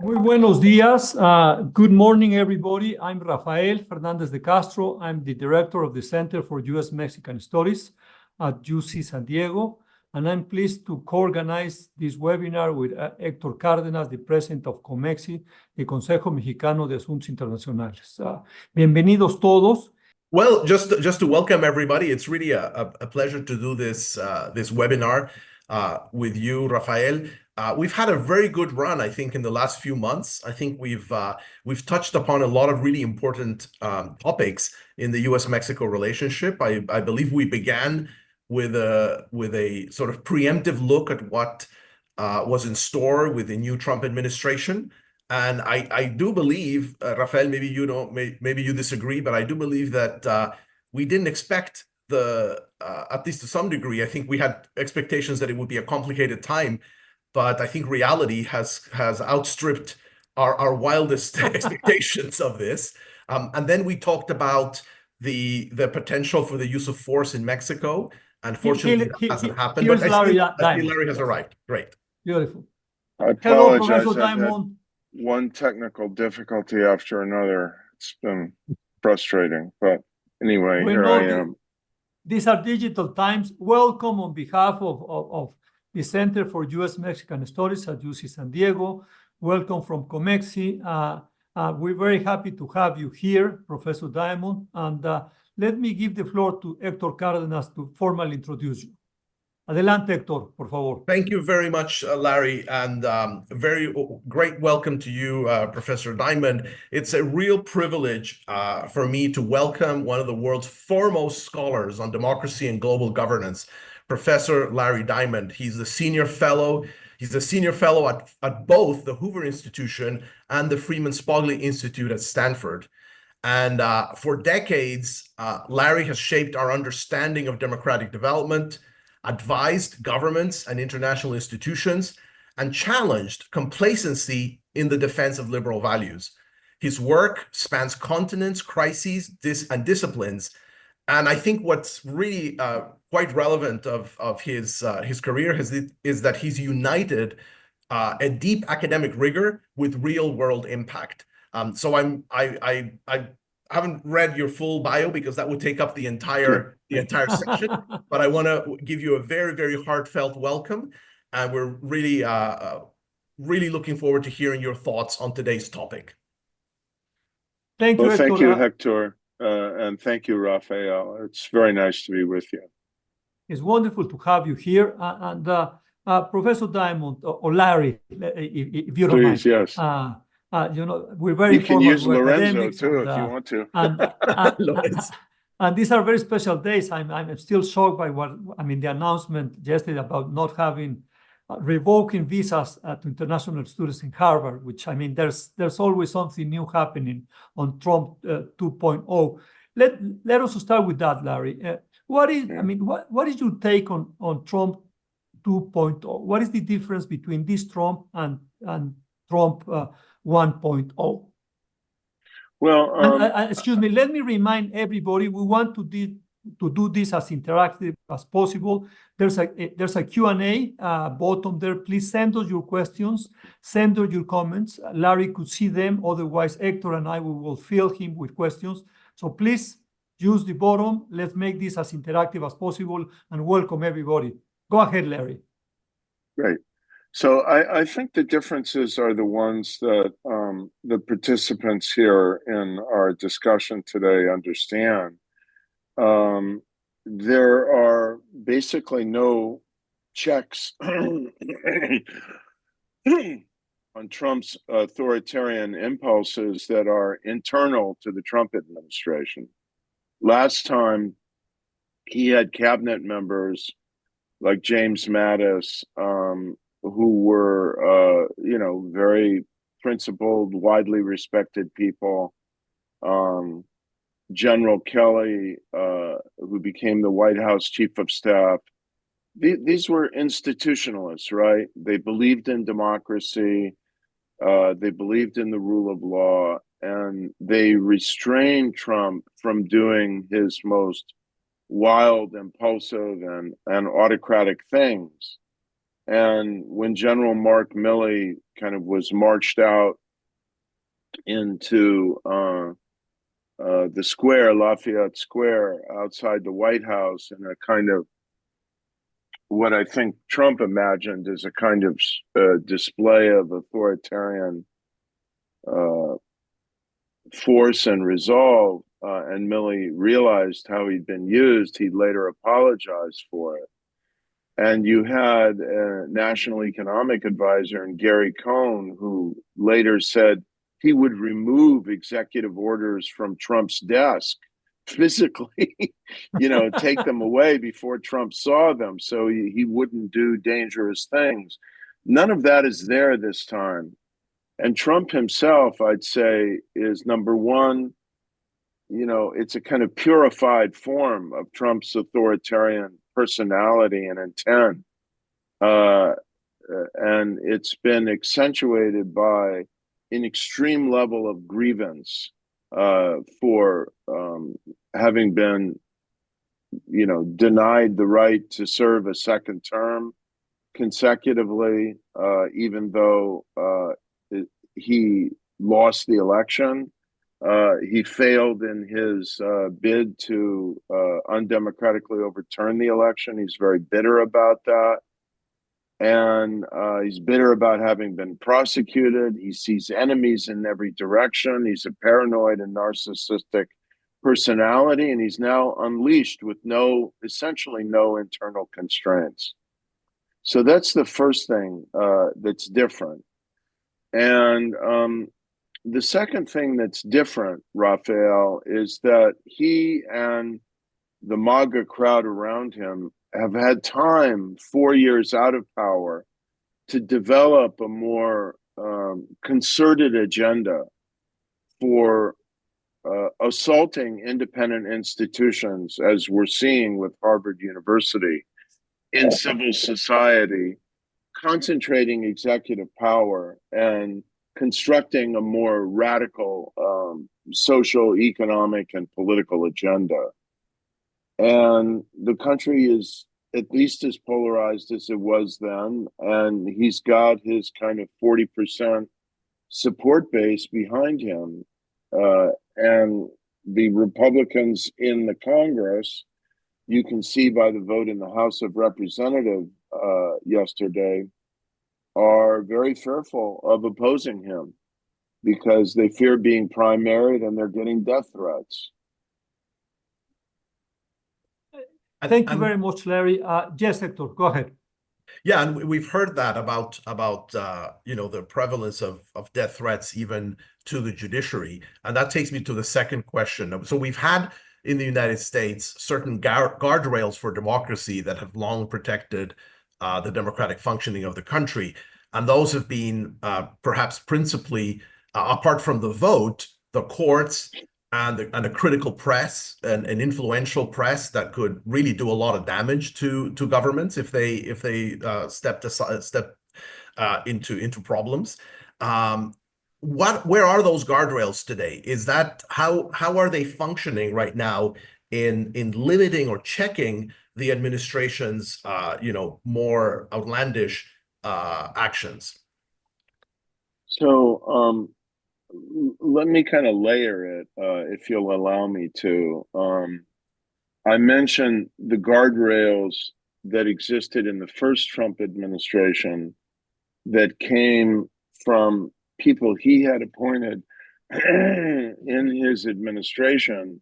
Muy buenos días. Good morning, everybody. I'm Rafael Fernández de Castro. I'm the director of the Center for U.S.-Mexican Studies at UC San Diego, and I'm pleased to co-organize this webinar with Héctor Cárdenas, the president of COMEXI, the Consejo Mexicano de Asuntos Internacionales. Bienvenidos todos. Well, just to welcome everybody, it's really a pleasure to do this webinar with you, Rafael. We've had a very good run, I think, in the last few months. I think we've touched upon a lot of really important topics in the U.S.-Mexico relationship. I believe we began with a sort of preemptive look at what was in store with the new Trump administration. And I do believe, Rafael, maybe you disagree, but I do believe that we didn't expect at least to some degree, I think we had expectations that it would be a complicated time, but I think reality has outstripped our wildest expectations of this. And then we talked about the potential for the use of force in Mexico. Unfortunately, that hasn't happened. But I see Larry has arrived. Great. Beautiful. I Hello, apologize. Professor I've had Diamond. one technical difficulty after another. It's been frustrating, but anyway, here I am. These are digital times. Welcome on behalf of the Center for U.S.-Mexican Studies at UC San Diego. Welcome from COMEXI. We're very happy to have you here, Professor Diamond. And let me give the floor to Héctor Cárdenas to formally introduce you. Adelante, Héctor, por favor. Thank you very much, Larry, and very great welcome to you, Professor Diamond. It's a real privilege for me to welcome one of the world's foremost scholars on democracy and global governance, Professor Larry Diamond. He's a senior fellow. He's a senior fellow at both the Hoover Institution and the Freeman Spogli Institute at Stanford. And for decades, Larry has shaped our understanding of democratic development, advised governments and international institutions, and challenged complacency in the defense of liberal values. His work spans continents, crises, and disciplines. And I think what's really quite relevant of his career is that he's united a deep academic rigor with real-world impact. So I haven't read your full bio because that would take up the entire section, but I want to give you a very, very heartfelt welcome, and we're really looking forward to hearing your thoughts on today's topic. Thank you, well, Héctor. Thank you, Héctor, and thank you, Rafael. It's very nice to be with you. It's wonderful to have you here, and Professor Diamond or Larry, if you don't mind. Please, yes. We're very You can use Lorenzo too if you want to. And these are very special days. I'm still shocked by the announcement yesterday about not having revoking visas to international students in Harvard, which there's always something new happening on Trump 2.0. Let us start with that, Larry. What is your take on Trump 2.0? What is the difference between this Trump and Trump 1.0? Well, excuse me, let me remind everybody, we want to do this as interactive as possible. There's a Q&A button there. Please send us your questions, send us your comments. Larry could see them, otherwise Héctor and I will fill him with questions. So please use the button. Let's make this as interactive as possible and welcome everybody. Go ahead, Larry. Great. So I think the differences are the ones that the participants here in our discussion today understand. There are basically no checks on Trump's authoritarian impulses that are internal to the Trump administration. Last time, he had cabinet members like James Mattis, who were, very principled, widely respected people. General Kelly, who became the White House chief of staff. These were institutionalists, right? They believed in democracy. They believed in the rule of law, and they restrained Trump from doing his most wild, impulsive, and autocratic things. And when General Mark Milley kind of was marched out into the square, Lafayette Square, outside the White House, in a kind of what I think Trump imagined as a kind of display of authoritarian force and resolve, and Milley realized how he'd been used, he later apologized for it. And you had a national economic advisor, and Gary Cohn, who later said he would remove executive orders from Trump's desk physically, take them away before Trump saw them, so he wouldn't do dangerous things. None of that is there this time. And Trump himself, I'd say, is number one, it's a kind of purified form of Trump's authoritarian personality and intent. And it's been accentuated by an extreme level of grievance for having been, denied the right to serve a second term consecutively, even though he lost the election. He failed in his bid to undemocratically overturn the election. He's very bitter about that. And he's bitter about having been prosecuted. He sees enemies in every direction. He's a paranoid and narcissistic personality, and he's now unleashed with essentially no internal constraints. So that's the first thing that's different. And the second thing that's different, Rafael, is that he and the MAGA crowd around him have had time, 4 years out of power, to develop a more concerted agenda for assaulting independent institutions, as we're seeing with Harvard University, in civil society, concentrating executive power and constructing a more radical social, economic, and political agenda. And the country is at least as polarized as it was then, and he's got his kind of 40% support base behind him. And the Republicans in the Congress, you can see by the vote in the House of Representatives yesterday, are very fearful of opposing him because they fear being primaried and they're getting death threats. Thank you very much, Larry. Yes, Héctor, go ahead. Yeah, and we've heard that about the prevalence of death threats even to the judiciary, and that takes me to the second question. So we've had in the United States certain guardrails for democracy that have long protected the democratic functioning of the country, and those have been perhaps principally, apart from the vote, the courts and a critical press and an influential press that could really do a lot of damage to governments if they step into problems. Where are those guardrails today? Is that how are they functioning right now in limiting or checking the administration's more outlandish actions? So let me kind of layer it, if you'll allow me to. I mentioned the guardrails that existed in the first Trump administration that came from people he had appointed in his administration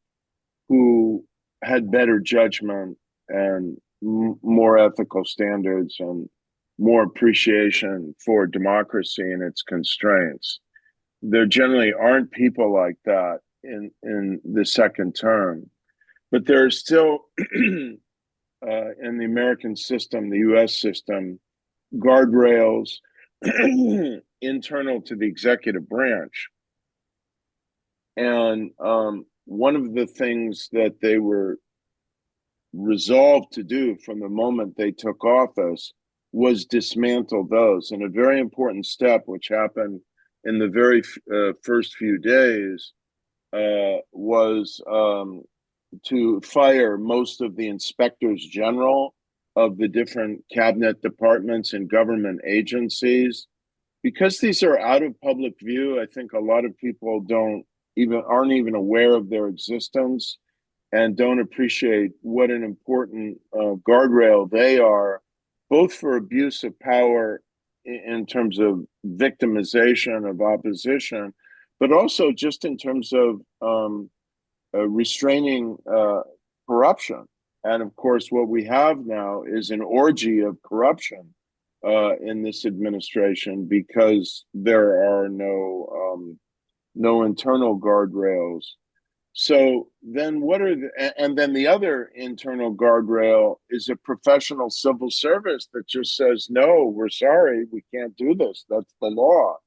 who had better judgment and more ethical standards and more appreciation for democracy and its constraints. There generally aren't people like that in the second term, but there are still in the American system, the U.S. system, guardrails internal to the executive branch. And one of the things that they were resolved to do from the moment they took office was dismantle those. And a very important step, which happened in the very first few days, was to fire most of the inspectors general of the different cabinet departments and government agencies. Because these are out of public view, I think a lot of people aren't even aware of their existence and don't appreciate what an important guardrail they are, both for abuse of power in terms of victimization of opposition, but also just in terms of restraining corruption. And of course, what we have now is an orgy of corruption in this administration because there are no internal guardrails. So then and then the other internal guardrail is a professional civil service that just says, no, we're sorry, we can't do this. That's the law.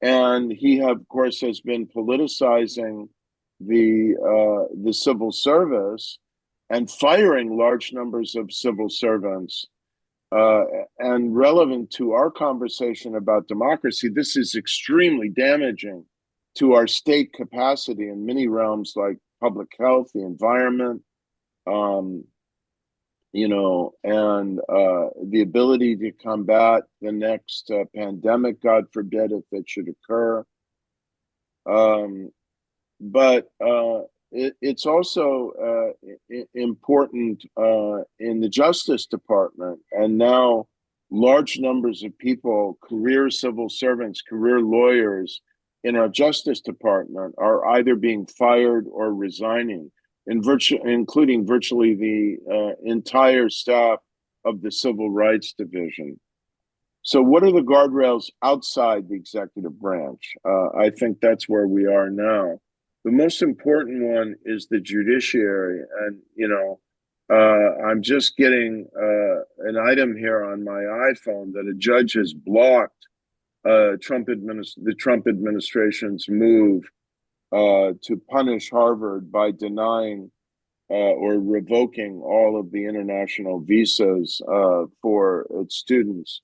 And he, of course, has been politicizing the civil service and firing large numbers of civil servants. And relevant to our conversation about democracy, this is extremely damaging to our state capacity in many realms like public health, the environment, and the ability to combat the next pandemic, God forbid, if it should occur. But it's also important in the Justice Department. And now large numbers of people, career civil servants, career lawyers in our Justice Department are either being fired or resigning, including virtually the entire staff of the Civil Rights Division. So what are the guardrails outside the executive branch? I think that's where we are now. The most important one is the judiciary. And, I'm just getting an item here on my iPhone that a judge has blocked the Trump administration's move to punish Harvard by denying or revoking all of the international visas for its students.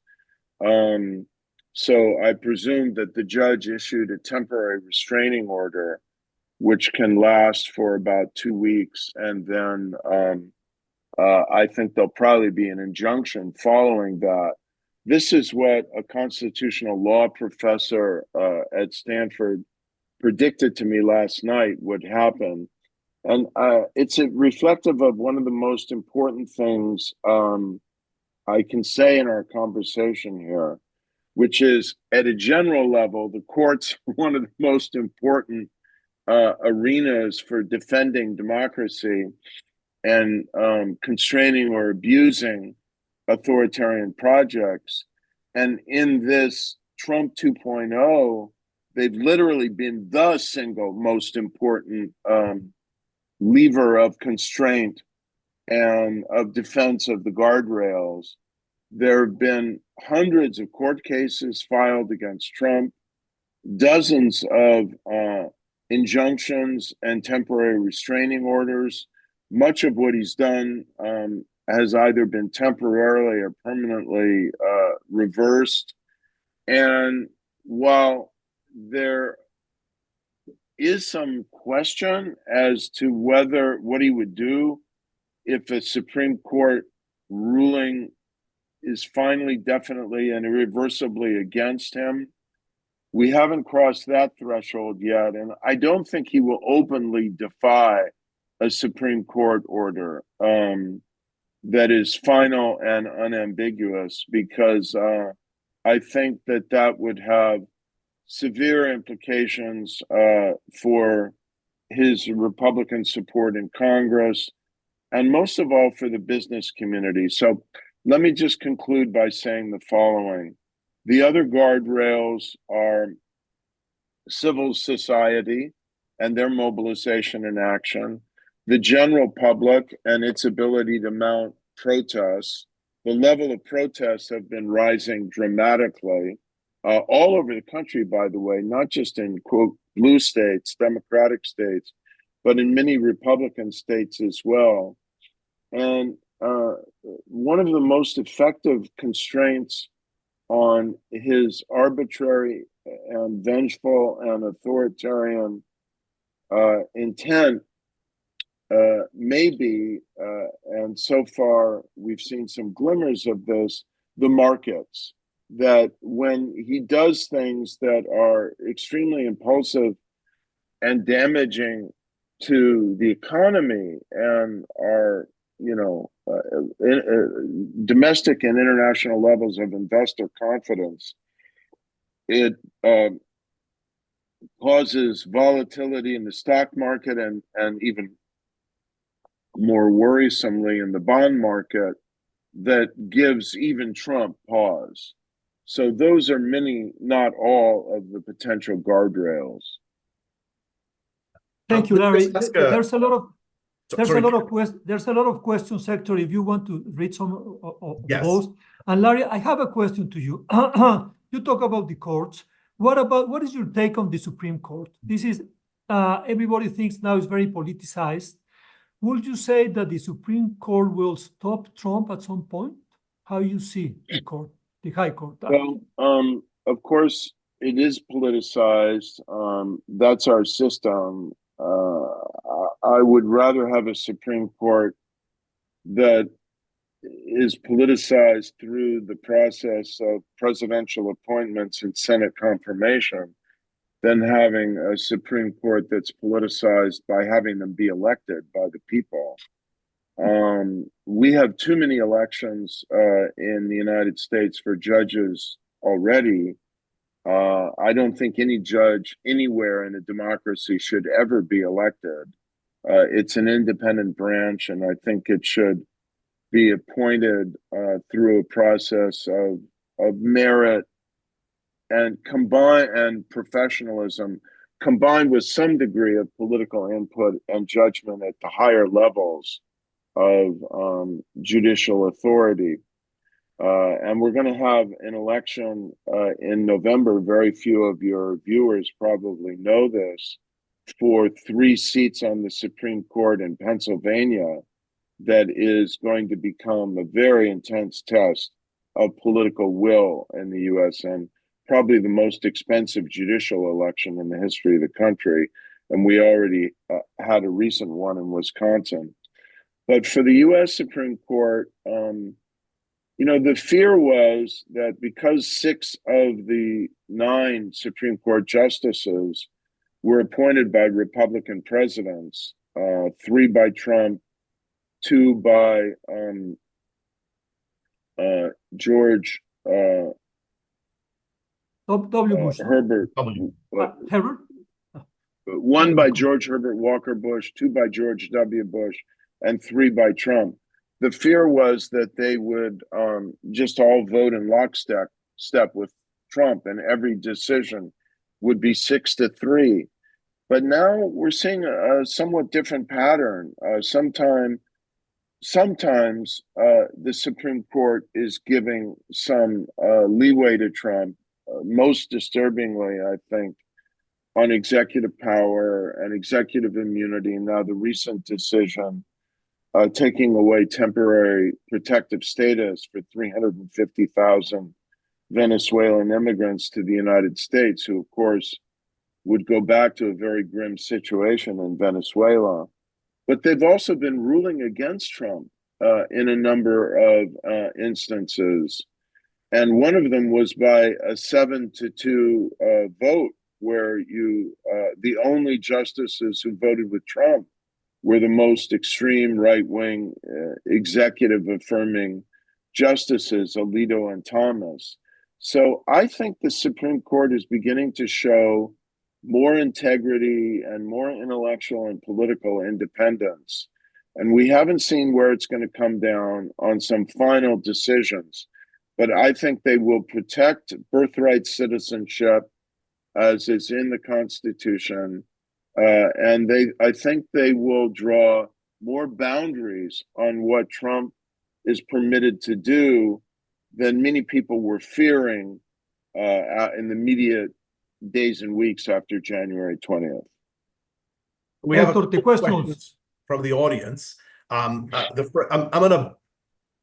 So I presume that the judge issued a temporary restraining order, which can last for about 2 weeks. And then I think there'll probably be an injunction following that. This is what a constitutional law professor at Stanford predicted to me last night would happen. And it's reflective of one of the most important things I can say in our conversation here, which is at a general level, the courts are one of the most important arenas for defending democracy and constraining or abusing authoritarian projects. And in this Trump 2.0, they've literally been the single most important lever of constraint and of defense of the guardrails. There have been hundreds of court cases filed against Trump, dozens of injunctions and temporary restraining orders. Much of what he's done has either been temporarily or permanently reversed. And while there is some question as to what he would do if a Supreme Court ruling is finally, definitely, and irreversibly against him, we haven't crossed that threshold yet. And I don't think he will openly defy a Supreme Court order that is final and unambiguous, because I think that would have severe implications for his Republican support in Congress, and most of all for the business community. So let me just conclude by saying the following. The other guardrails are civil society and their mobilization and action, the general public and its ability to mount protests. The level of protests have been rising dramatically all over the country, by the way, not just in, quote, blue states, democratic states, but in many Republican states as well. And one of the most effective constraints on his arbitrary and vengeful and authoritarian intent maybe, and so far we've seen some glimmers of this, the markets, that when he does things that are extremely impulsive and damaging to the economy and our, domestic and international levels of investor confidence, it causes volatility in the stock market and even more worrisomely in the bond market that gives even Trump pause. So those are many, not all, of the potential guardrails. Thank you, Larry. There's a lot of questions, Héctor, if you want to read some of those. And Larry, I have a question to you. You talk about the courts. What is your take on the Supreme Court? This is, everybody thinks now is very politicized. Would you say that the Supreme Court will stop Trump at some point? How you see the court, the High Court? Well, of course, it is politicized. That's our system. I would rather have a Supreme Court that is politicized through the process of presidential appointments and Senate confirmation than having a Supreme Court that's politicized by having them be elected by the people. We have too many elections in the United States for judges already. I don't think any judge anywhere in a democracy should ever be elected. It's an independent branch, and I think it should be appointed through a process of merit and professionalism, combined with some degree of political input and judgment at the higher levels of judicial authority. And we're going to have an election in November. Very few of your viewers probably know this, for 3 seats on the Supreme Court in Pennsylvania. That is going to become a very intense test of political will in the U.S. and probably the most expensive judicial election in the history of the country. And we already had a recent one in Wisconsin. But for the U.S. Supreme Court, the fear was that because 6 of the 9 Supreme Court justices were appointed by Republican presidents, 3 by Trump, 2 by George W. Bush. Herbert. Herbert? 1 by George Herbert Walker Bush, 2 by George W. Bush, and 3 by Trump. The fear was that they would just all vote in lockstep with Trump, and every decision would be 6-3. But now we're seeing a somewhat different pattern. Sometimes the Supreme Court is giving some leeway to Trump, most disturbingly, I think, on executive power and executive immunity. Now, the recent decision taking away temporary protective status for 350,000 Venezuelan immigrants to the United States, who, of course, would go back to a very grim situation in Venezuela. But they've also been ruling against Trump in a number of instances. And one of them was by a 7-2 vote, where the only justices who voted with Trump were the most extreme right-wing executive affirming justices, Alito and Thomas. So I think the Supreme Court is beginning to show more integrity and more intellectual and political independence. And we haven't seen where it's going to come down on some final decisions. But I think they will protect birthright citizenship, as is in the Constitution. And I think they will draw more boundaries on what Trump is permitted to do than many people were fearing in the immediate days and weeks after January 20th. We have a couple of questions from the audience. I'm going to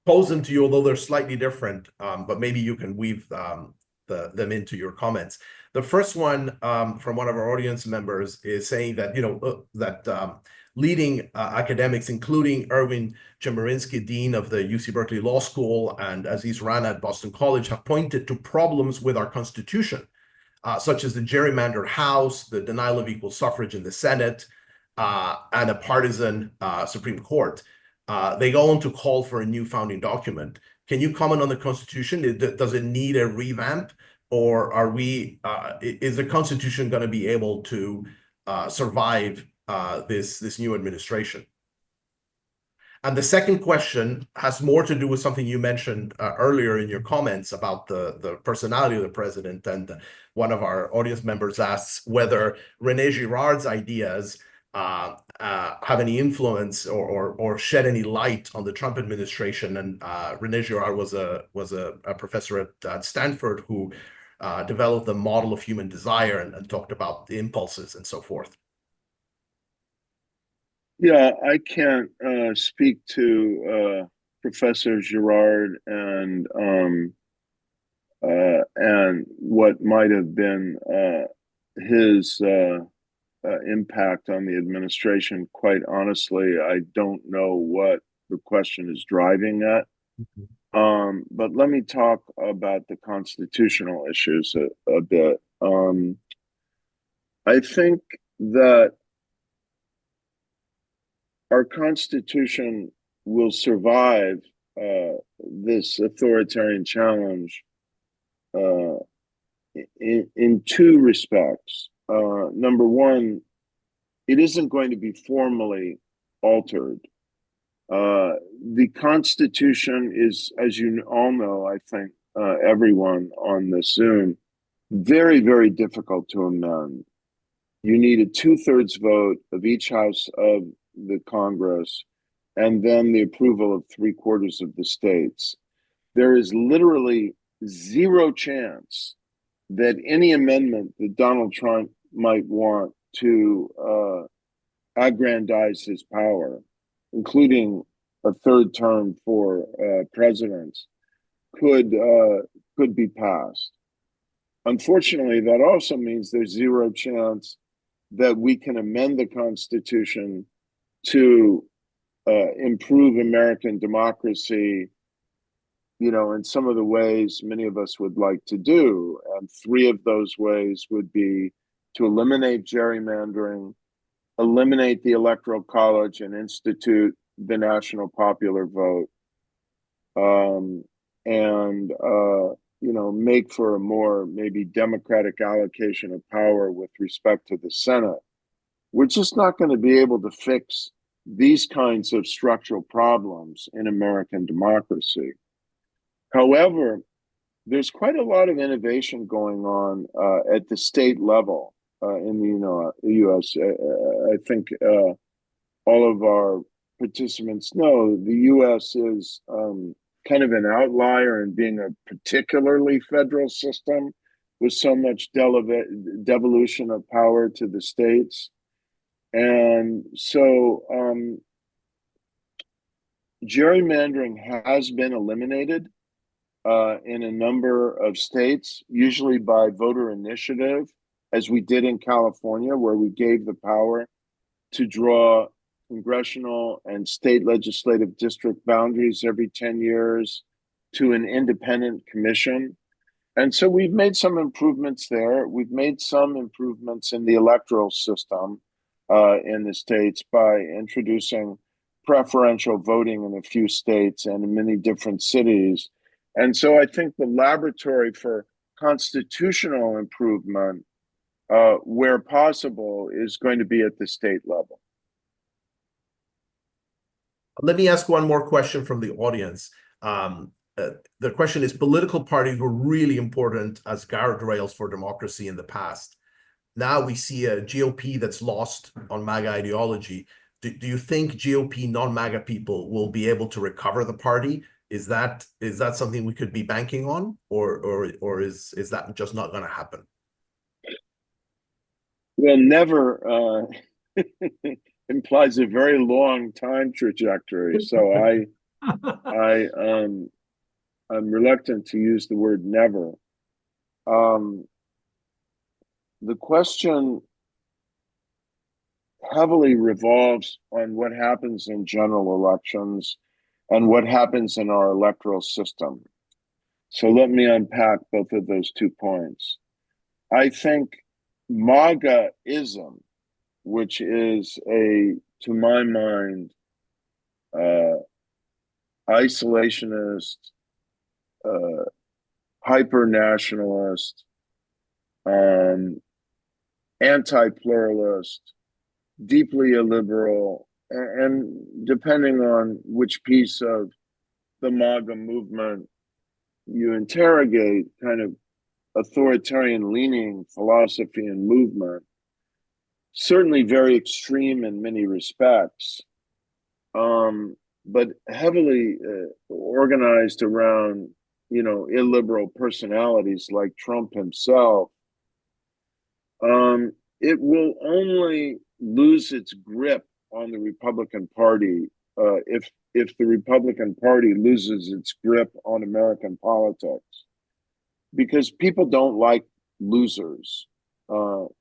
pose them to you, although they're slightly different, but maybe you can weave them into your comments. The first one from one of our audience members is saying that leading academics, including Erwin Chemerinsky, Dean of the UC Berkeley Law School, and Aziz Rana at Boston College, have pointed to problems with our Constitution, such as the gerrymandered House, the denial of equal suffrage in the Senate, and a partisan Supreme Court. They go on to call for a new founding document. Can you comment on the Constitution? Does it need a revamp, or is the Constitution going to be able to survive this new administration? And the second question has more to do with something you mentioned earlier in your comments about the personality of the president. And one of our audience members asks whether René Girard's ideas have any influence or shed any light on the Trump administration. And René Girard was a professor at Stanford who developed the model of human desire and talked about the impulses and so forth. Yeah, I can't speak to Professor Girard and what might have been his impact on the administration. Quite honestly, I don't know what the question is driving at. But let me talk about the constitutional issues a bit. I think that our Constitution will survive this authoritarian challenge in two respects. Number one, it isn't going to be formally altered. The Constitution is, as you all know, I think everyone on this Zoom, very, very difficult to amend. You need a 2/3 vote of each house of the Congress, and then the approval of 3/4 of the states. There is literally zero chance that any amendment that Donald Trump might want to aggrandize his power, including a third term for presidents, could be passed. Unfortunately, that also means there's zero chance that we can amend the Constitution to improve American democracy, in some of the ways many of us would like to do. And three of those ways would be to eliminate gerrymandering, eliminate the Electoral College, and institute the national popular vote, and make for a more maybe democratic allocation of power with respect to the Senate. We're just not going to be able to fix these kinds of structural problems in American democracy. However, there's quite a lot of innovation going on at the state level in the U.S. I think all of our participants know the U.S. is kind of an outlier in being a particularly federal system with so much devolution of power to the states. And so gerrymandering has been eliminated in a number of states, usually by voter initiative, as we did in California, where we gave the power to draw congressional and state legislative district boundaries every 10 years to an independent commission. And so we've made some improvements there. We've made some improvements in the electoral system in the states by introducing preferential voting in a few states and in many different cities. And so I think the laboratory for constitutional improvement, where possible, is going to be at the state level. Let me ask one more question from the audience. The question is, political parties were really important as guardrails for democracy in the past. Now we see a GOP that's lost on MAGA ideology. Do you think GOP non-MAGA people will be able to recover the party? Is that something we could be banking on, or is that just not going to happen? Well, never implies a very long time trajectory. So I'm reluctant to use the word never. The question heavily revolves on what happens in general elections and what happens in our electoral system. So let me unpack both of those 2 points. I think MAGA-ism, which is to my mind, isolationist, hyper-nationalist, anti-pluralist, deeply illiberal, and depending on which piece of the MAGA movement you interrogate, kind of authoritarian leaning philosophy and movement, certainly very extreme in many respects, but heavily organized around, illiberal personalities like Trump himself. It will only lose its grip on the Republican Party if the Republican Party loses its grip on American politics, because people don't like losers.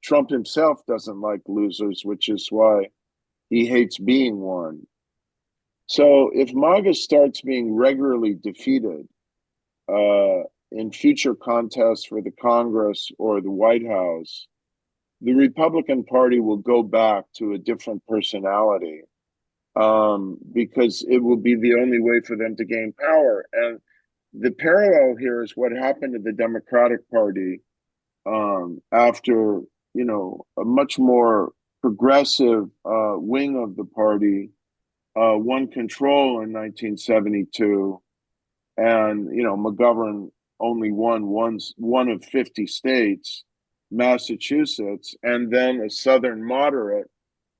Trump himself doesn't like losers, which is why he hates being one. So if MAGA starts being regularly defeated in future contests for the Congress or the White House, the Republican Party will go back to a different personality, because it will be the only way for them to gain power. And the parallel here is what happened to the Democratic Party after, a much more progressive wing of the party won control in 1972, and McGovern only won one of 50 states, Massachusetts, and then a Southern moderate,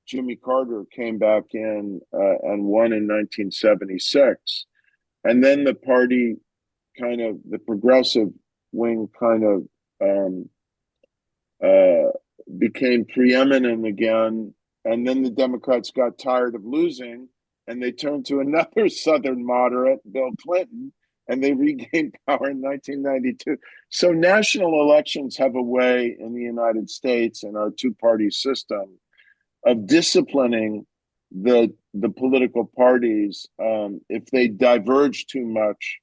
Jimmy Carter, came back in and won in 1976. And then the party the progressive wing became preeminent again. And then the Democrats got tired of losing and they turned to another Southern moderate, Bill Clinton, and they regained power in 1992. So national elections have a way in the United States and our two-party system of disciplining the political parties if they diverge too much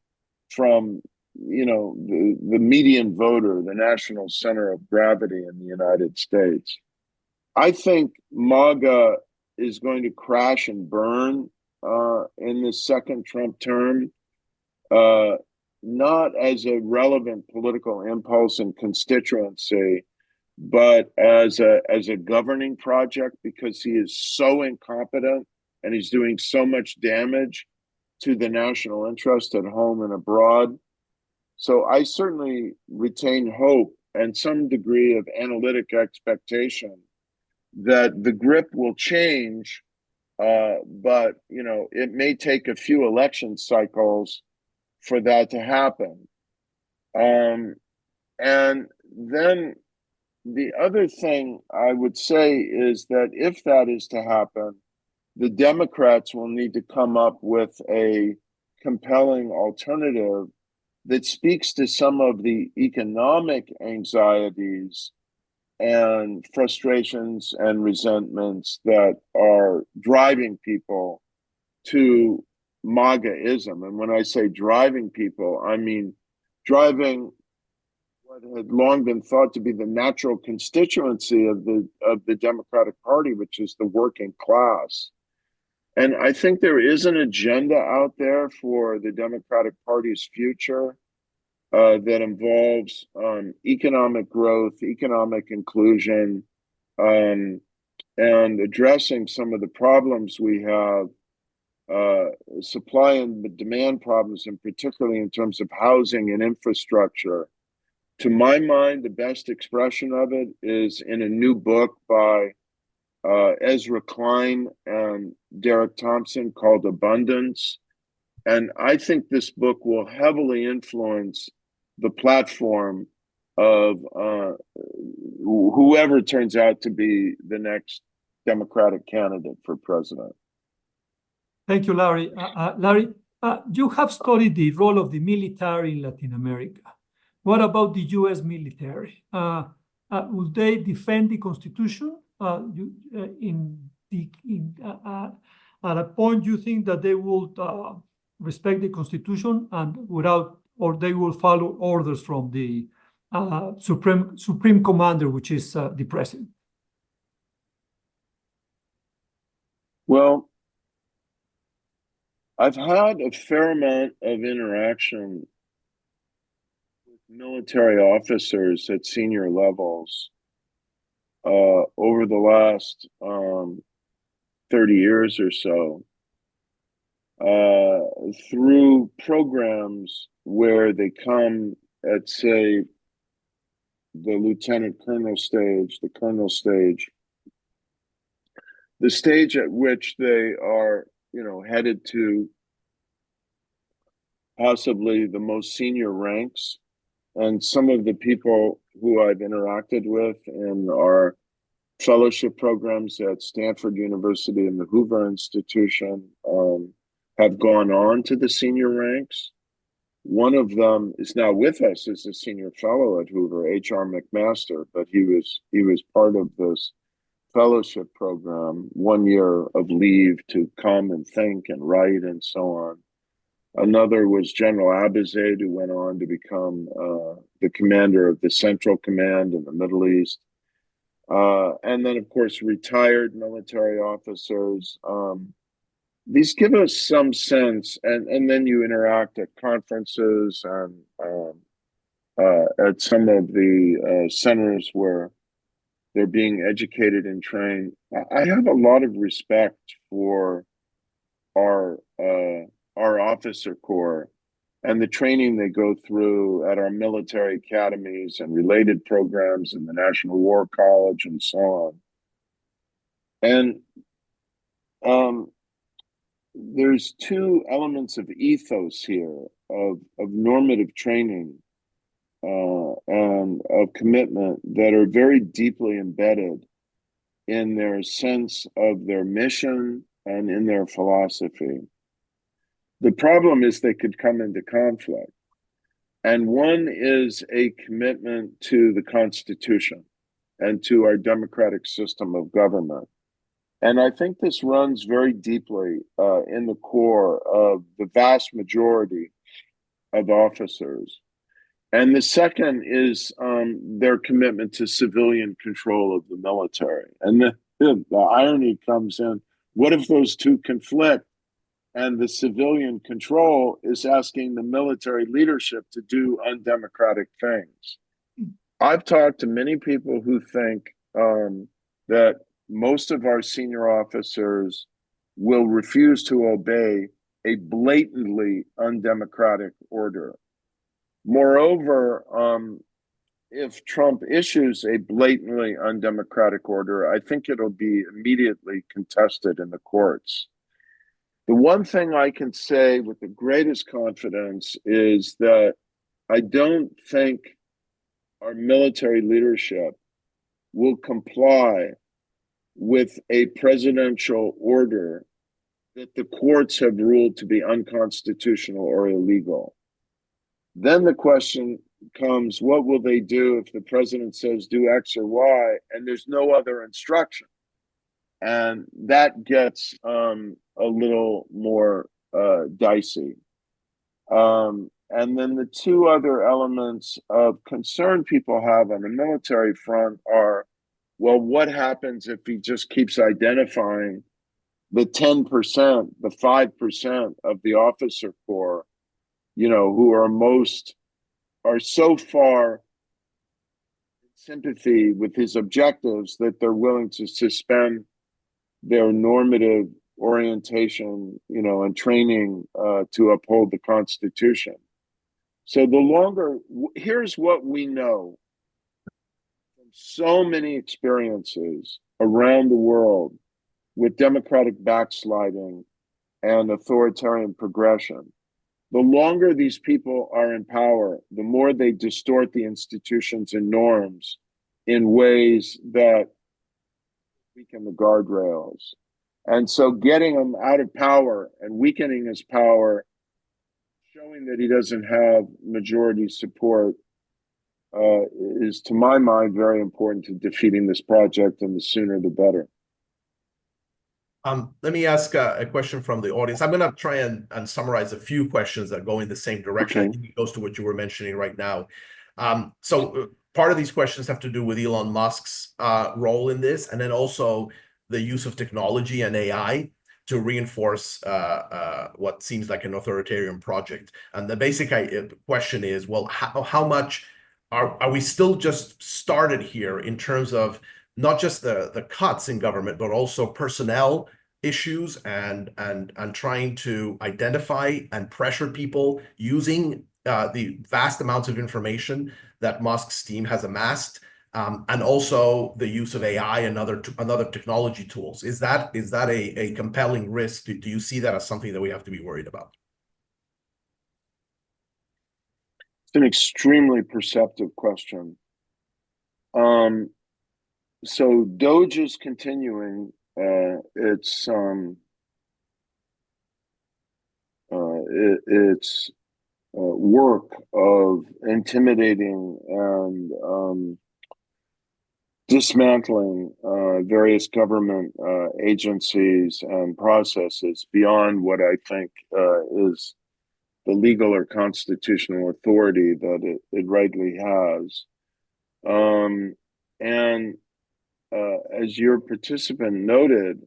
from the median voter, the national center of gravity in the United States. I think MAGA is going to crash and burn in the second Trump term, not as a relevant political impulse and constituency, but as a governing project, because he is so incompetent and he's doing so much damage to the national interest at home and abroad. So I certainly retain hope and some degree of analytic expectation that the grip will change, but it may take a few election cycles for that to happen. And then the other thing I would say is that if that is to happen, the Democrats will need to come up with a compelling alternative that speaks to some of the economic anxieties and frustrations and resentments that are driving people to MAGA-ism. And when I say driving people, I mean driving what had long been thought to be the natural constituency of the Democratic Party, which is the working class. And I think there is an agenda out there for the Democratic Party's future that involves economic growth, economic inclusion, and addressing some of the problems we have, supply and demand problems, and particularly in terms of housing and infrastructure. To my mind, the best expression of it is in a new book by Ezra Klein and Derek Thompson called Abundance. And I think this book will heavily influence the platform of whoever turns out to be the next Democratic candidate for president. Thank you, Larry. Larry, you have studied the role of the military in Latin America. What about the U.S. military? Will they defend the Constitution? at a point you think that they will respect the Constitution and or they will follow orders from the Supreme Commander, which is the President? Well, I've had a fair amount of interaction with military officers at senior levels over the last 30 years or so, through programs where they come at, say, the lieutenant colonel stage, the colonel stage, the stage at which they are, headed to possibly the most senior ranks. And some of the people who I've interacted with in our fellowship programs at Stanford University and the Hoover Institution have gone on to the senior ranks. One of them is now with us as a senior fellow at Hoover, H.R. McMaster, but he was part of this fellowship program, 1 year of leave to come and think and write and so on. Another was General Abizaid, who went on to become the commander of the Central Command in the Middle East. And then, of course, retired military officers. These give us some sense, and then you interact at conferences and at some of the centers where they're being educated and trained. I have a lot of respect for our officer corps and the training they go through at our military academies and related programs in the National War College and so on. And there's two elements of ethos here, of normative training and of commitment that are very deeply embedded in their sense of their mission and in their philosophy. The problem is they could come into conflict. And one is a commitment to the Constitution and to our democratic system of government. And I think this runs very deeply in the core of the vast majority of officers. And the second is their commitment to civilian control of the military. And the irony comes in, what if those two conflict and the civilian control is asking the military leadership to do undemocratic things? I've talked to many people who think that most of our senior officers will refuse to obey a blatantly undemocratic order. Moreover, if Trump issues a blatantly undemocratic order, I think it'll be immediately contested in the courts. The one thing I can say with the greatest confidence is that I don't think our military leadership will comply with a presidential order that the courts have ruled to be unconstitutional or illegal. Then the question comes, what will they do if the president says do X or Y and there's no other instruction? And that gets a little more dicey. And then the two other elements of concern people have on the military front are, well, what happens if he just keeps identifying the 10%, the 5% of the officer corps, who are so far in sympathy with his objectives that they're willing to suspend their normative orientation, and training to uphold the Constitution. So here's what we know from so many experiences around the world with democratic backsliding and authoritarian progression. The longer these people are in power, the more they distort the institutions and norms in ways that weaken the guardrails. And so getting him out of power and weakening his power, showing that he doesn't have majority support, is, to my mind, very important to defeating this project, and the sooner the better. Let me ask a question from the audience. I'm going to try and summarize a few questions that go in the same direction. Okay. I think it goes to what you were mentioning right now. So part of these questions have to do with Elon Musk's role in this, and then also the use of technology and AI to reinforce what seems like an authoritarian project. And the basic question is, well, how much are we still just started here in terms of not just the cuts in government, but also personnel issues and trying to identify and pressure people using the vast amounts of information that Musk's team has amassed, and also the use of AI and other technology tools. Is that a compelling risk? Do you see that as something that we have to be worried about? It's an extremely perceptive question. So Doge is continuing its work of intimidating and dismantling various government agencies and processes beyond what I think is the legal or constitutional authority that it rightly has. And as your participant noted,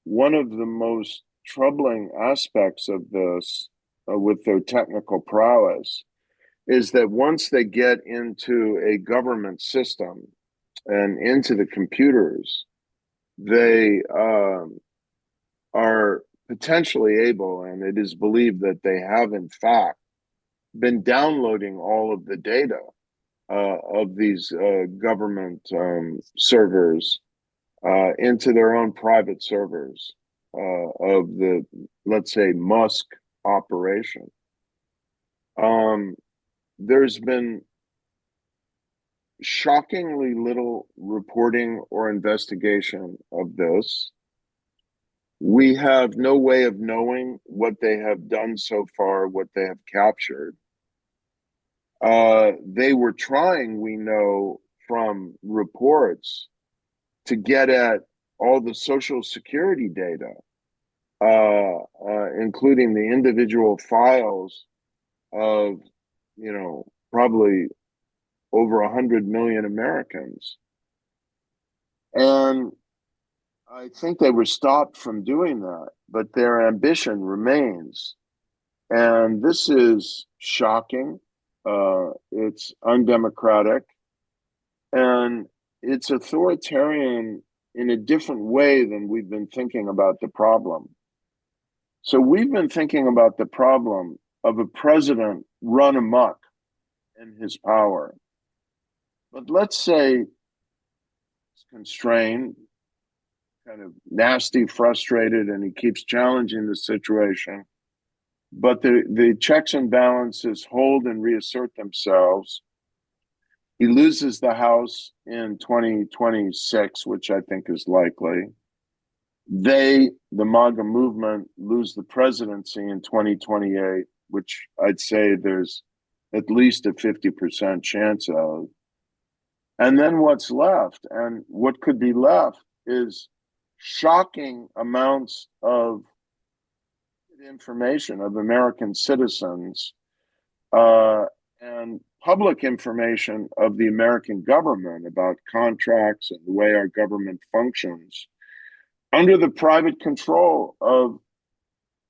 one of the most troubling aspects of this, with their technical prowess, is that once they get into a government system and into the computers, they are potentially able, and it is believed that they have in fact been downloading all of the data of these government servers into their own private servers of the, let's say, Musk operation. There's been shockingly little reporting or investigation of this. We have no way of knowing what they have done so far, what they have captured. They were trying, we know from reports, to get at all the Social Security data, including the individual files of, probably over 100 million Americans. And I think they were stopped from doing that, but their ambition remains. And this is shocking. It's undemocratic, and it's authoritarian in a different way than we've been thinking about the problem. So we've been thinking about the problem of a president run amok in his power. But let's say he's constrained, kind of nasty, frustrated, and he keeps challenging the situation. But the checks and balances hold and reassert themselves. He loses the House in 2026, which I think is likely. The MAGA movement, lose the presidency in 2028, which I'd say there's at least a 50% chance of. And then what's left, and what could be left, is shocking amounts of information of American citizens and public information of the American government about contracts and the way our government functions under the private control of the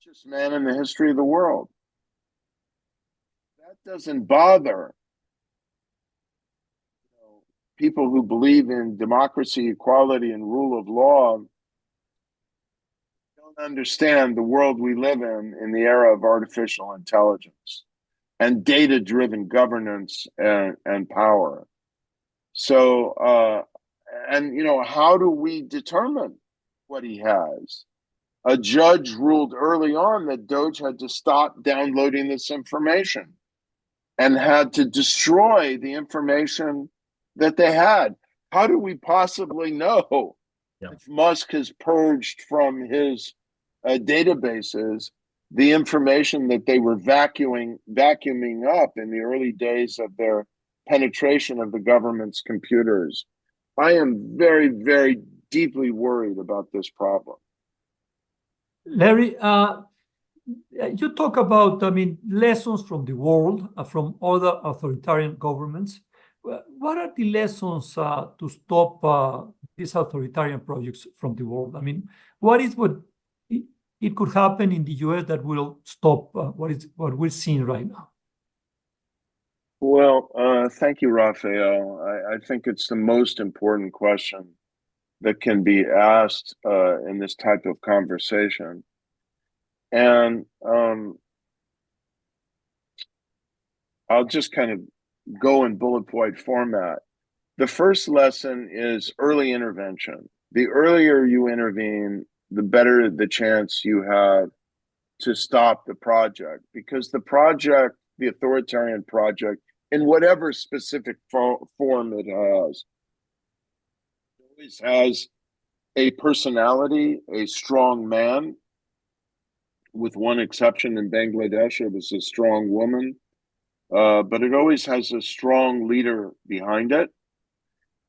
richest man in the history of the world. That doesn't bother people who believe in democracy, equality, and rule of law. Don't understand the world we live in the era of artificial intelligence and data-driven governance and power. So, how do we determine what he has? A judge ruled early on that Doge had to stop downloading this information and had to destroy the information that they had. How do we possibly know if Musk has purged from his databases the information that they were vacuuming up in the early days of their penetration of the government's computers. I am very, very deeply worried about this problem. Larry, you talk about, lessons from the world, from other authoritarian governments. What are the lessons to stop these authoritarian projects from the world? What it could happen in the US that will stop what we're seeing right now? Well, thank you, Rafael. I think it's the most important question that can be asked in this type of conversation. And I'll just kind of go in bullet point format. The first lesson is early intervention. The earlier you intervene, the better the chance you have to stop the project, because the authoritarian project, in whatever specific form it has, always has a personality, a strong man. With one exception, in Bangladesh, it was a strong woman. But it always has a strong leader behind it.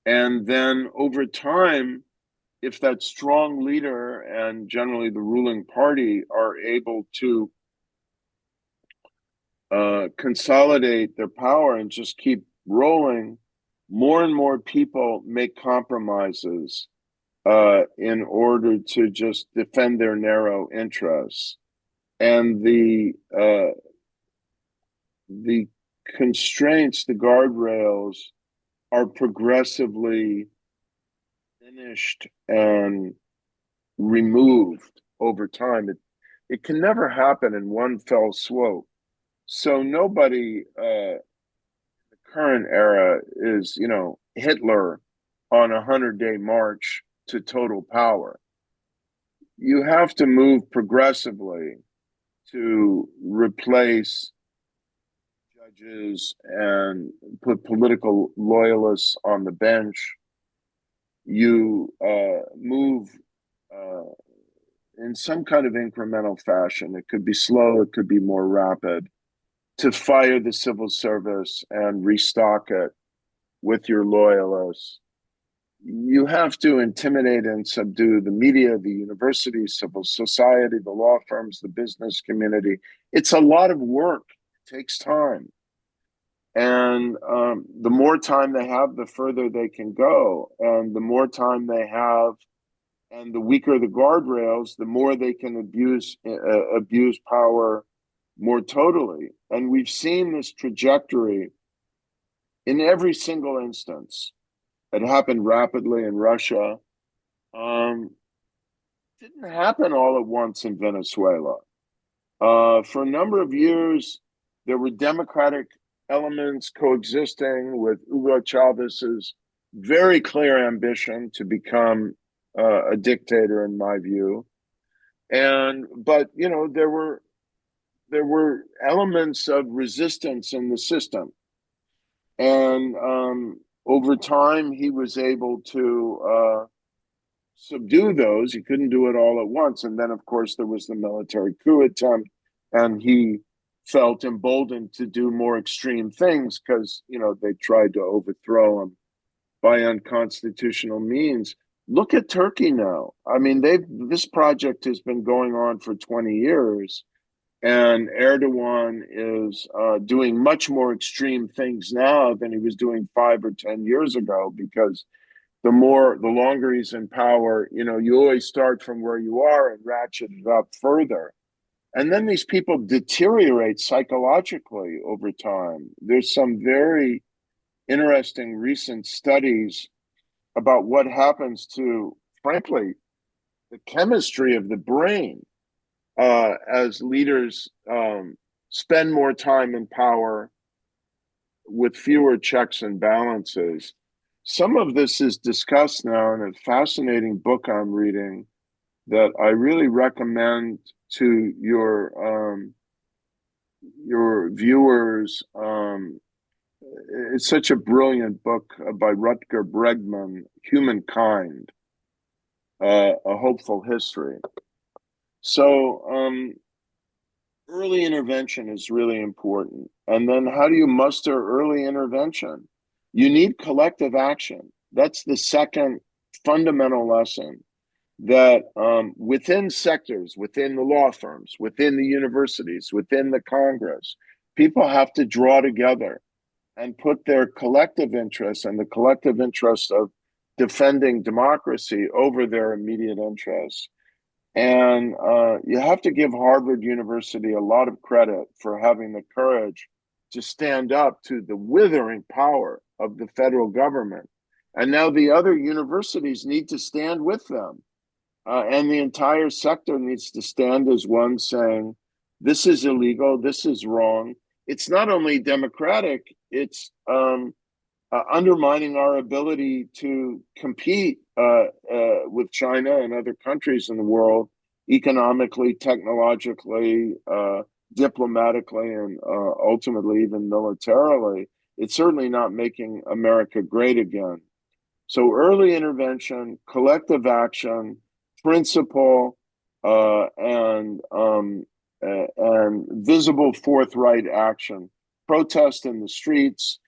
And then over time, if that strong leader and generally the ruling party are able to consolidate their power and just keep rolling, more and more people make compromises in order to just defend their narrow interests. And the constraints, the guardrails, are progressively diminished and removed over time. It can never happen in one fell swoop. So nobody in the current era is, Hitler on a 100-day march to total power. You have to move progressively to replace judges and put political loyalists on the bench. You move in some kind of incremental fashion. It could be slow, it could be more rapid, to fire the civil service and restock it with your loyalists. You have to intimidate and subdue the media, the universities, civil society, the law firms, the business community. It's a lot of work. It takes time. And the more time they have, the further they can go. And the more time they have, and the weaker the guardrails, the more they can abuse power more totally. And we've seen this trajectory in every single instance. It happened rapidly in Russia. Didn't happen all at once in Venezuela. For a number of years, there were democratic elements coexisting with Hugo Chavez's very clear ambition to become a dictator, in my view. But there were elements of resistance in the system. And over time, he was able to subdue those. He couldn't do it all at once. And then, of course, there was the military coup attempt, and he felt emboldened to do more extreme things because, they tried to overthrow him by unconstitutional means. Look at Turkey now. This project has been going on for 20 years. And Erdogan is doing much more extreme things now than he was doing 5 or 10 years ago, because the longer he's in power, you always start from where you are and ratchet it up further. And then these people deteriorate psychologically over time. There's some very interesting recent studies about what happens to, frankly, the chemistry of the brain as leaders spend more time in power with fewer checks and balances. Some of this is discussed now in a fascinating book I'm reading that I really recommend to your viewers. It's such a brilliant book by Rutger Bregman, Humankind, A Hopeful History. So early intervention is really important. And then how do you muster early intervention? You need collective action. That's the second fundamental lesson, that within sectors, within the law firms, within the universities, within the Congress, people have to draw together and put their collective interests and the collective interest of defending democracy over their immediate interests. And you have to give Harvard University a lot of credit for having the courage to stand up to the withering power of the federal government. And now the other universities need to stand with them. And the entire sector needs to stand as one, saying, this is illegal, this is wrong. It's not only democratic, it's undermining our ability to compete with China and other countries in the world economically, technologically, diplomatically, and ultimately even militarily. It's certainly not making America great again. So early intervention, collective action, principle, and visible, forthright action, protest in the streets,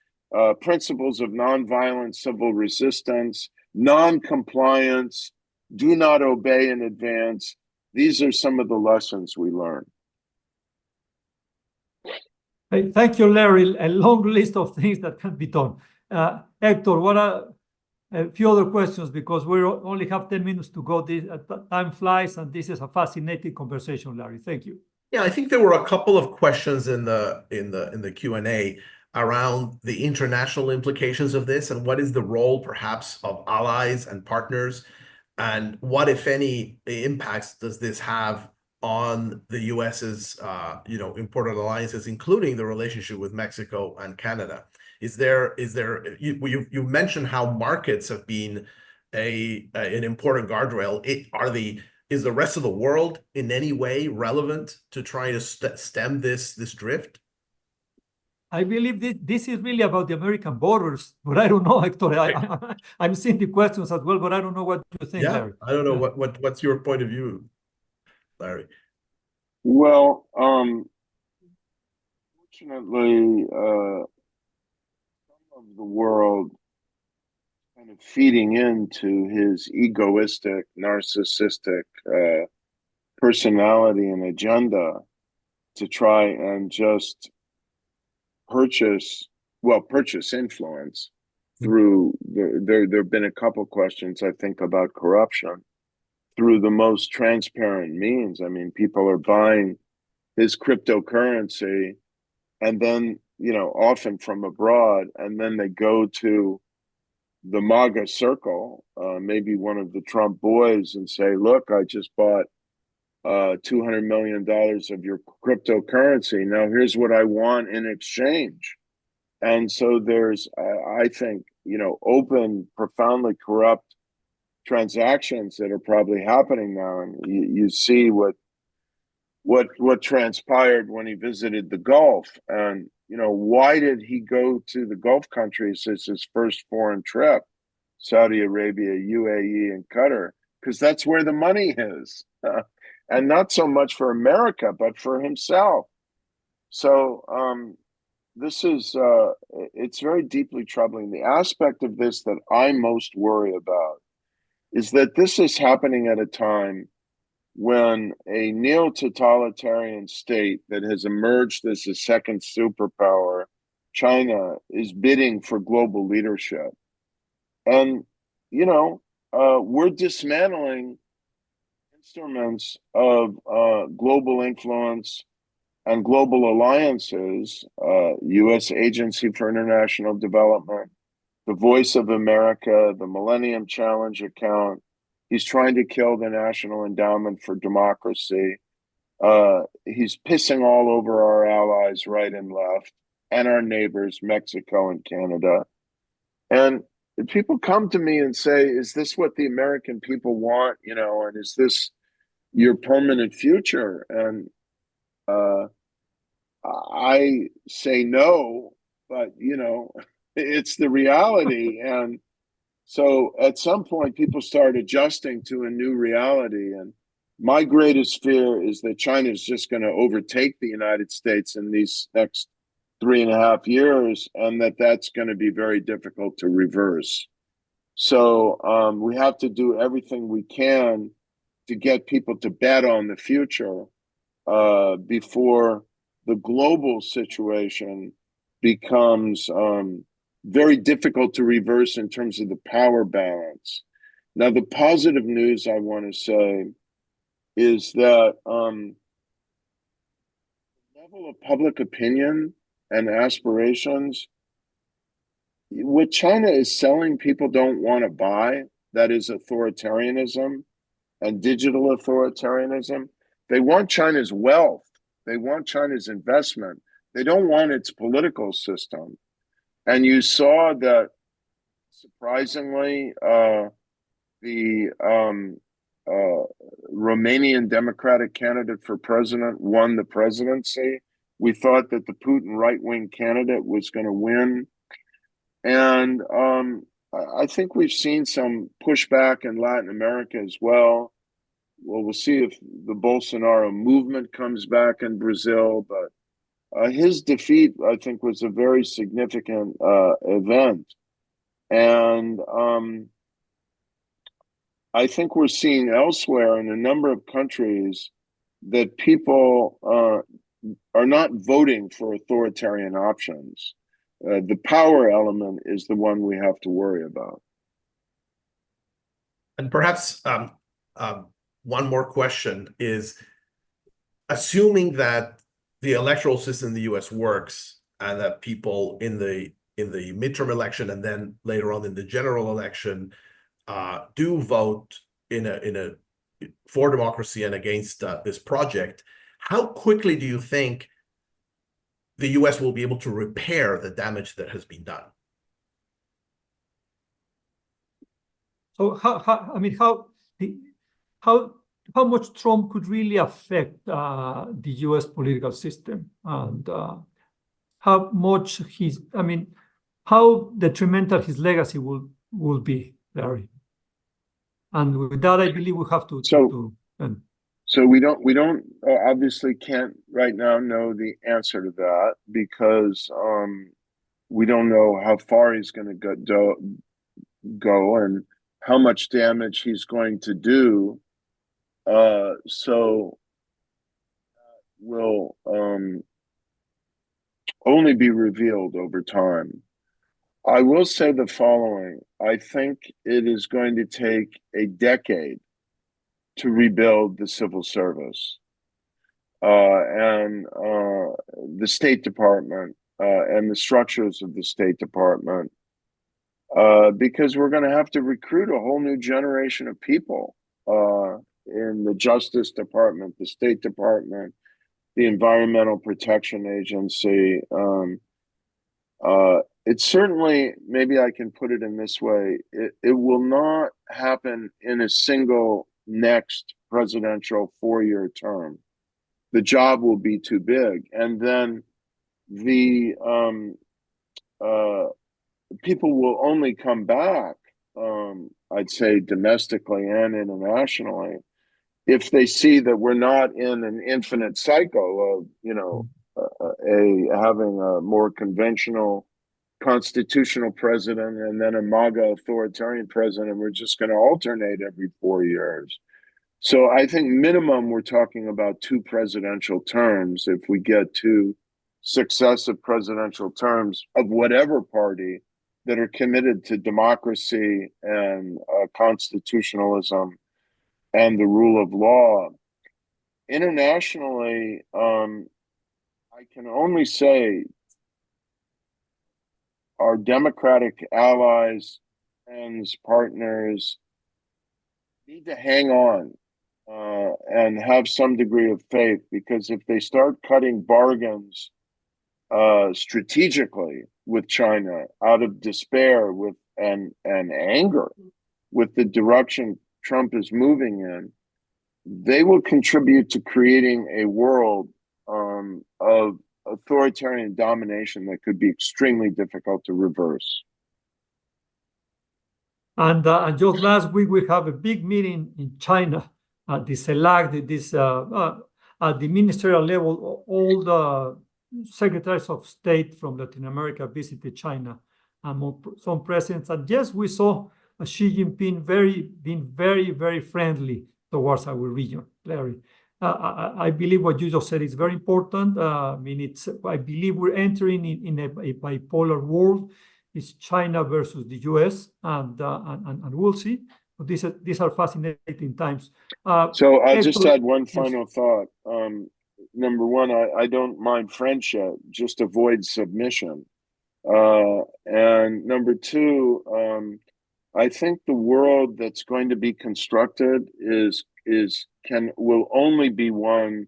principles of nonviolent civil resistance, non-compliance, do not obey in advance. These are some of the lessons we learn. Hey, thank you, Larry. A long list of things that can be done. Héctor, what are a few other questions, because we only have 10 minutes to go. This time flies, and this is a fascinating conversation, Larry. Thank you. Yeah, I think there were a couple of questions in the Q&A around the international implications of this, and what is the role perhaps of allies and partners, and what, if any, impacts does this have on the US's important alliances, including the relationship with Mexico and Canada. You mentioned how markets have been an important guardrail. Is the rest of the world in any way relevant to try to stem this drift? I believe this is really about the American borders, but I don't know, Héctor. I'm seeing the questions as well, but I don't know what you think, Larry. I don't know. What's your point of view, Larry? Well, fortunately, some of the world kind of feeding into his egoistic, narcissistic personality and agenda to try and just purchase influence through there have been a couple questions, I think, about corruption through the most transparent means. I mean, people are buying his cryptocurrency, and then, often from abroad, and then they go to the MAGA circle, maybe one of the Trump boys, and say, look, I just bought $200 million of your cryptocurrency. Now here's what I want in exchange. And so there's, I think, open, profoundly corrupt transactions that are probably happening now. And you see what transpired when he visited the Gulf. And, why did he go to the Gulf countries as his first foreign trip? Saudi Arabia, UAE, and Qatar, because that's where the money is. And not so much for America, but for himself. So this is, it's very deeply troubling. The aspect of this that I most worry about is that this is happening at a time when a neo-totalitarian state that has emerged as a second superpower, China, is bidding for global leadership. And, we're dismantling instruments of global influence and global alliances, U.S. Agency for International Development, the Voice of America, the Millennium Challenge account. He's trying to kill the National Endowment for Democracy. He's pissing all over our allies right and left, and our neighbors, Mexico and Canada. And people come to me and say, is this what the American people want? And is this your permanent future? And I say no, but it's the reality. And so at some point, people start adjusting to a new reality. And my greatest fear is that China is just going to overtake the United States in these next 3.5 years, and that's going to be very difficult to reverse. So we have to do everything we can to get people to bet on the future before the global situation becomes very difficult to reverse in terms of the power balance. Now, the positive news I want to say is that the level of public opinion and aspirations, what China is selling, people don't want to buy. That is authoritarianism and digital authoritarianism. They want China's wealth. They want China's investment. They don't want its political system. And you saw that, surprisingly, the Romanian Democratic candidate for president won the presidency. We thought that the Putin right-wing candidate was going to win. And I think we've seen some pushback in Latin America as well. Well, we'll see if the Bolsonaro movement comes back in Brazil. But his defeat, I think, was a very significant event. And I think we're seeing elsewhere in a number of countries that people are not voting for authoritarian options. The power element is the one we have to worry about. And perhaps one more question is, assuming that the electoral system in the US works and that people in the midterm election and then later on in the general election do vote for democracy and against this project, how quickly do you think the US will be able to repair the damage that has been done? So how much Trump could really affect the US political system, and how much how detrimental his legacy will be, Larry? And with that, I believe we have to end. So we don't obviously can't right now know the answer to that, because we don't know how far he's going to go and how much damage he's going to do. So will only be revealed over time. I will say the following. I think it is going to take a decade to rebuild the civil service and the State Department and the structures of the State Department, because we're going to have to recruit a whole new generation of people in the Justice Department, the State Department, the Environmental Protection Agency. It's certainly, maybe I can put it in this way, it will not happen in a single next presidential 4-year term. The job will be too big. And then the people will only come back, I'd say domestically and internationally, if they see that we're not in an infinite cycle of, having a more conventional constitutional president and then a MAGA authoritarian president. We're just going to alternate every 4 years. So I think minimum we're talking about 2 presidential terms. If we get 2 successive presidential terms of whatever party that are committed to democracy and constitutionalism and the rule of law. Internationally, I can only say our democratic allies, friends, partners need to hang on and have some degree of faith, because if they start cutting bargains strategically with China out of despair and anger with the direction Trump is moving in, they will contribute to creating a world of authoritarian domination that could be extremely difficult to reverse. And just last week, we have a big meeting in China at the CELAC, at the ministerial level. All secretaries of state from Latin America visited China, and some presidents. And yes, we saw Xi Jinping being very, very friendly towards our region, Larry. I believe what you just said is very important. I believe we're entering in a bipolar world. It's China versus the US, and we'll see. But these are fascinating times. So I'll Héctor, just add one yes. final thought. Number one, I don't mind friendship, just avoid submission. And number two, I think the world that's going to be constructed will only be one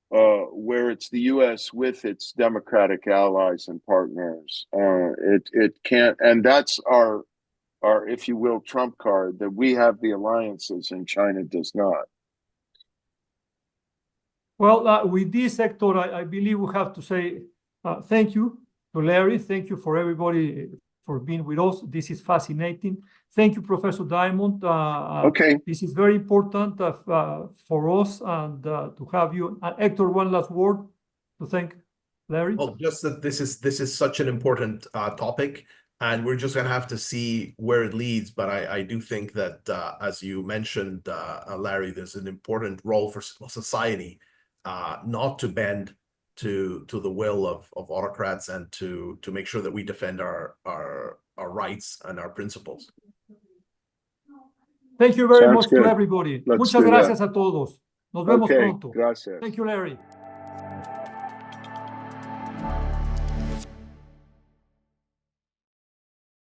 where it's the U.S. with its democratic allies and partners. It can't, and that's our, if you will, trump card, that we have the alliances and China does not. Well, with this, Héctor, I believe we have to say thank you to Larry. Thank you for everybody for being with us. This is fascinating. Thank you, Professor Diamond. Okay. This is very important for us, and to have you. Héctor, one last word to thank Larry. Well, just that this is such an important topic, and we're just going to have to see where it leads. But I do think that, as you mentioned, Larry, there's an important role for society not to bend to the will of autocrats, and to make sure that we defend our rights and our principles. Thank you very Sounds much good. to everybody. Let's Muchas do gracias that. a todos. Nos vemos Okay, pronto. gracias. Thank you, Larry.